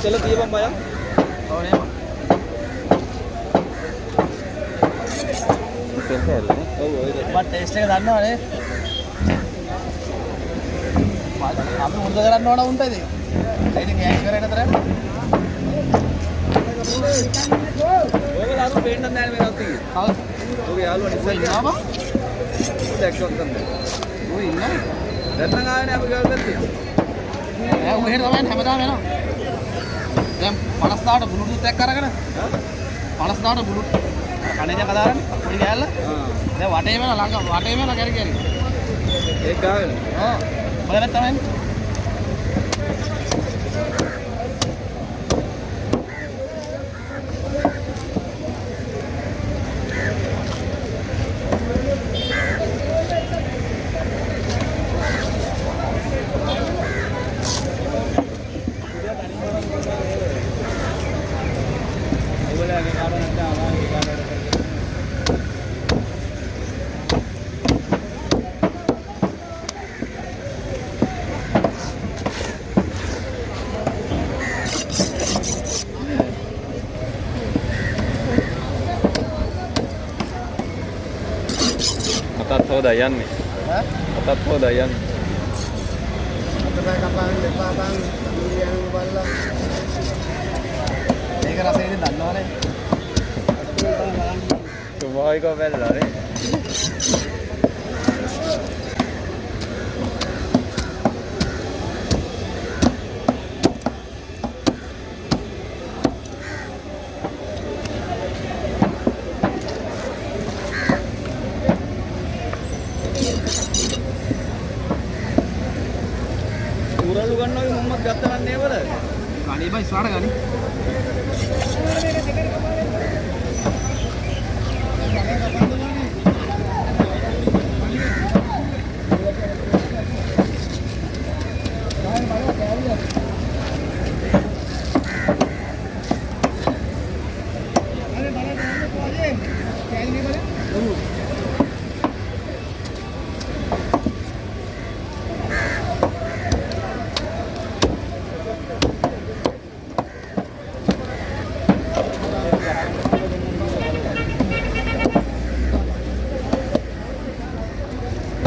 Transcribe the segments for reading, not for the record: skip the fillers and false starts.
चलो दिए बम भैया और है बट टेस्ट के दाना वाले आप लोग उनका दाना वाला उनका दे लेकिन क्या करें ना तेरा वो भी आलू पेंट अंदर में होती है हाँ वो भी आलू निकल गया अब वो देख के अंदर वो इन्ना दाना का है आप क्या करते हैं वो हेड दबाएं हमें दाम है ना දැන් 50ට බ්ලූටූත් එකක් අරගෙන 50ට බ්ලූටූත් කණේ දැන් කදාරන්නේ පොඩි ගෑල්ල දැන් වටේම ලංකා වටේම කැරි කැරි ඒක ගාගෙන බලන්න තමයි අතත් හොදා යන්නේ අතත් හොදා යන්නේ අතපය කපාගෙන දෙපා බං ඉරියන් බලලා මේක රසයෙන් දන්නවනේ ස්වභාවිකව බැලලා නේ උරලු ගන්නවා මොහොමඩ් ගත්තා නම් නේවල කණේ බයි ඉස්සරහට ගනි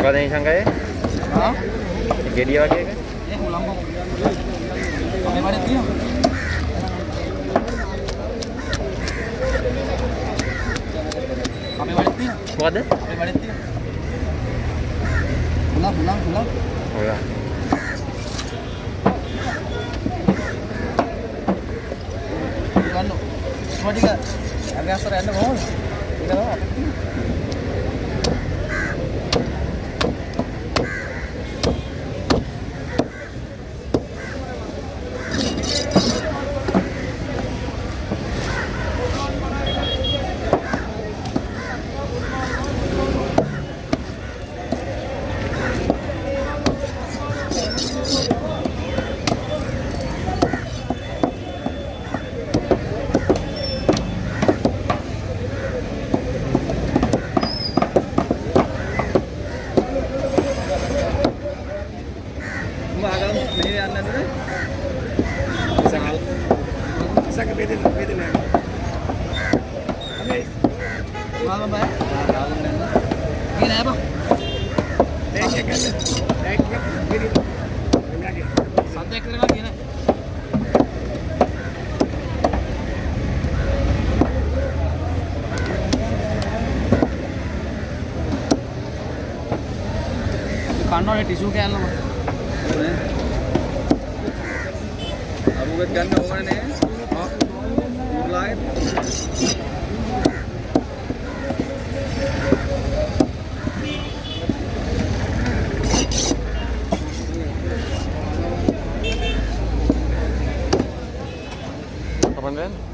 මොකද මේ සංගයේ ආ ගෙඩිය වගේ එක ඒ හුලම්බෝ මේ වලේ තියෙනවා අපේ වලේ තියෙනවා මොකද අපේ වලේ තියෙනවා හුලම් ඔයා ගන්න ස්වටික අගස්සර යන්න ඕන ඒක තමයි අපිට කන්නෝනේ ටිෂු කෑල්ලම උගත් ගන්න ඕනේ නේ. උගලාගෙන. Kapan Ben?